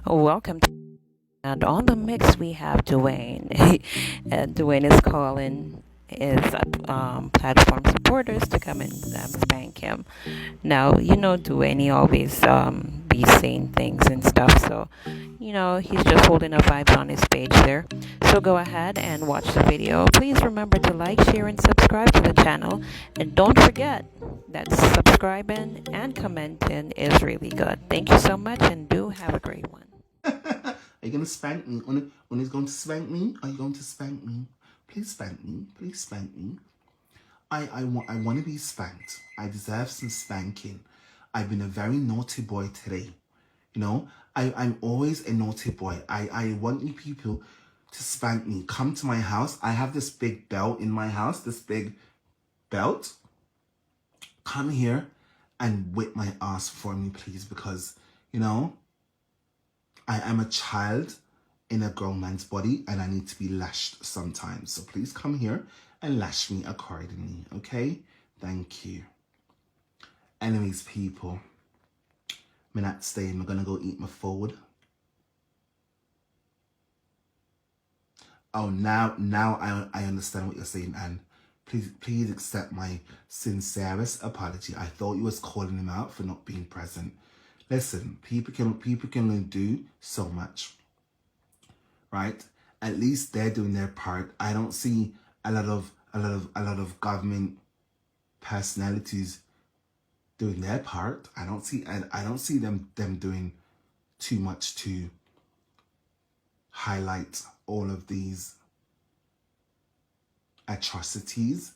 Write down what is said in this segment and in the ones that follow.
Welcome. And on the mix, we have Dwayne. And Dwayne is calling his platform supporters to come and spank him. Now, Dwayne, he always be saying things and stuff. So, he's just holding a vibes on his page there. So go ahead and watch the video. Please remember to like, share, and subscribe to the channel. And don't forget that subscribing and commenting is really good. Thank you so much and do have a great one. Are you going to spank me? When he's going to spank me? Are you going to spank me? Please spank me. Please spank me. I want to be spanked. I deserve some spanking. I've been a very naughty boy today. I'm always a naughty boy. I want you people to spank me. Come to my house. I have this big belt in my house. This big belt. Come here and whip my ass for me, please. Because, I am a child in a grown man's body and I need to be lashed sometimes. So please come here and lash me accordingly, okay? Thank you. Anyways, people, I'm not staying. I'm gonna go eat my food. Oh, now I understand what you're saying, and please accept my sincerest apology. I thought you was calling him out for not being present. Listen, people can only do so much, right? At least they're doing their part. I don't see a lot of government personalities doing their part. I don't see them doing too much to highlight all of these atrocities.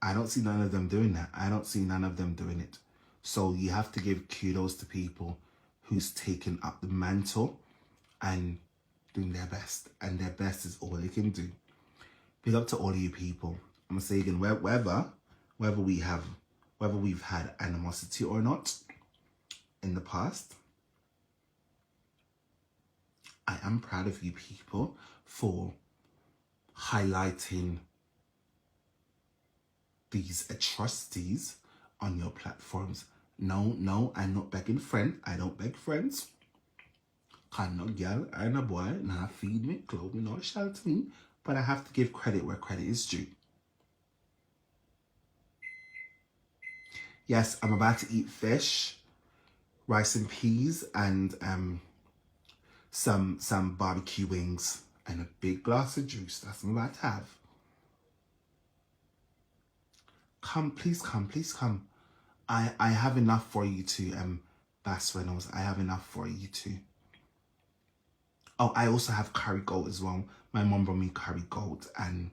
I don't see none of them doing that. I don't see none of them doing it. So you have to give kudos to people who's taken up the mantle and doing their best. And their best is all they can do. Big up to all of you people. I'm gonna say again, whether we've had animosity or not in the past, I am proud of you people for highlighting these atrocities on your platforms. No, I'm not begging friends. I don't beg friends. I'm not girl, I'm a boy, nah feed me, clothe me, nor shelter me. But I have to give credit where credit is due. Yes, I'm about to eat fish, rice and peas, and some barbecue wings and a big glass of juice. That's what I'm about to have. Come, please come, please come. I have enough for you to Bass Reynolds. I have enough for you too. Oh, I also have curry goat as well. My mom brought me curry goat and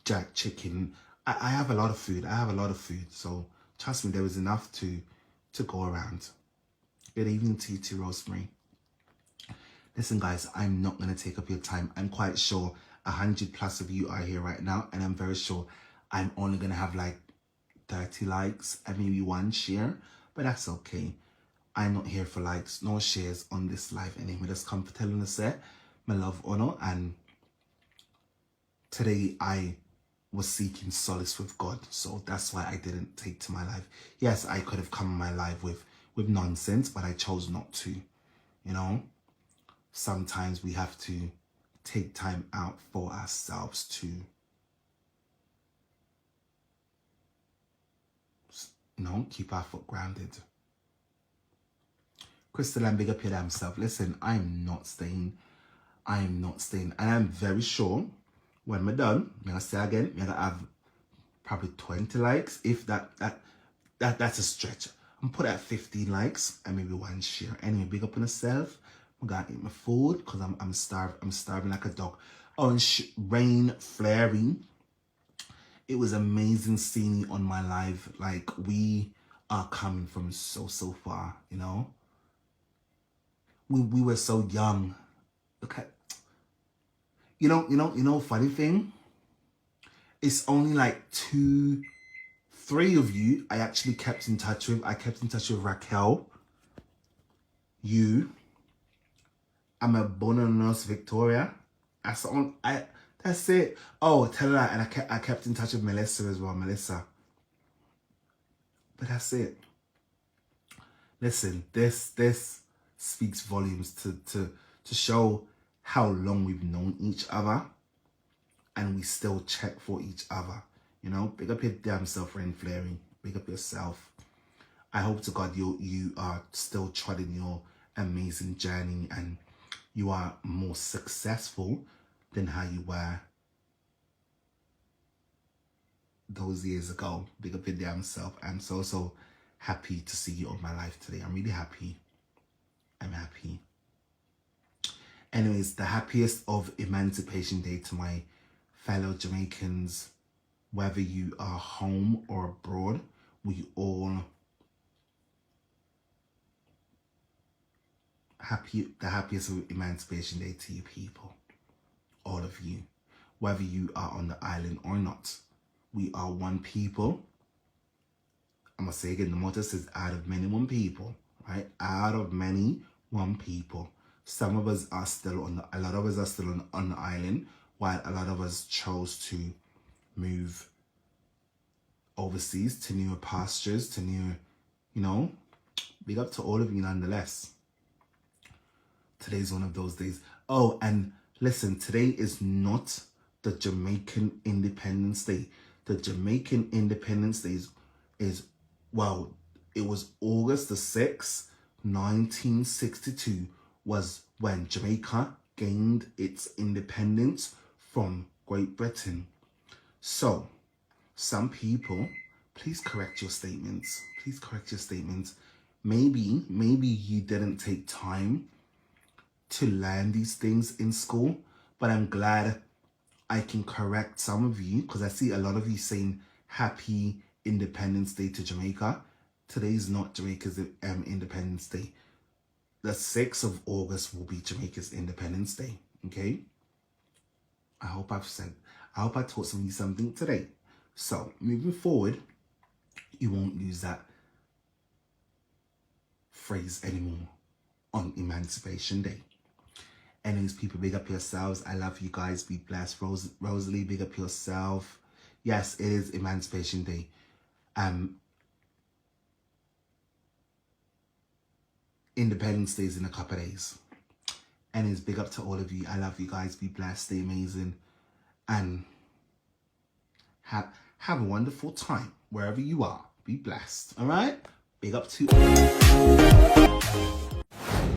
jerk chicken. I have a lot of food. So trust me, there was enough to go around. Good evening to you too, Rosemary. Listen, guys, I'm not going to take up your time. I'm quite sure 100+ of you are here right now, and I'm very sure I'm only going to have like 30 likes and maybe 1 share, but that's okay. I'm not here for likes, no shares on this live anyway. Just come for telling us that my love, honor, and today I was seeking solace with God, so that's why I didn't take to my life. Yes, I could have come in my life with nonsense, but I chose not to. Sometimes we have to take time out for ourselves to keep our foot grounded. Crystal and big up your damn self. Listen, I'm not staying. And I'm very sure when we're done, I'm gonna say again, I'm gonna have probably 20 likes. If that's a stretch. I'm put at 15 likes and maybe 1 share. Anyway, big up on yourself. I'm gonna eat my food because I'm starved. I'm starving like a dog. Orange rain flaring. It was amazing seeing you on my live. Like, we are coming from so far, We were so young. Okay. Funny thing? It's only like 2, 3 of you I actually kept in touch with. I kept in touch with Raquel, you, I'm a bonus Victoria. That's it. Oh, tell her that. And I kept in touch with Melissa as well, Melissa. But that's it. Listen, this speaks volumes to show how long we've known each other, and we still check for each other. You know, big up your damn self, Rain Flaring. Big up yourself. I hope to God you are still treading your amazing journey and you are more successful than how you were those years ago. Big up your damn self. I'm so happy to see you on my life today. I'm really happy. I'm happy. Anyways, the happiest of Emancipation Day to my fellow Jamaicans, whether you are home or abroad, we all the happiest of Emancipation Day to you people, all of you, whether you are on the island or not. We are one people. I'm gonna say again, the motto says out of many one people, right? Out of many one people. Some of us are still a lot of us are still on the island, while a lot of us chose to move overseas to newer pastures, to newer, you know, big up to all of you nonetheless. Today's one of those days. Oh, and listen, today is not the Jamaican Independence Day. The Jamaican Independence Day is well, it was August the 6th, 1962 was when Jamaica gained its independence from Great Britain. So, some people, please correct your statements. Please correct your statements. Maybe you didn't take time to learn these things in school, but I'm glad I can correct some of you because I see a lot of you saying Happy Independence Day to Jamaica. Today is not Jamaica's Independence Day. The 6th of August will be Jamaica's Independence Day. Okay? I hope I taught some of you something today. So, moving forward, you won't use that phrase anymore on Emancipation Day. Anyways, people, big up yourselves. I love you guys. Be blessed. Rosalie, big up yourself. Yes, it is Emancipation Day. Independence Day is in a couple of days. Anyways, big up to all of you. I love you guys. Be blessed. Stay amazing. And have a wonderful time wherever you are. Be blessed. All right? Big up to all.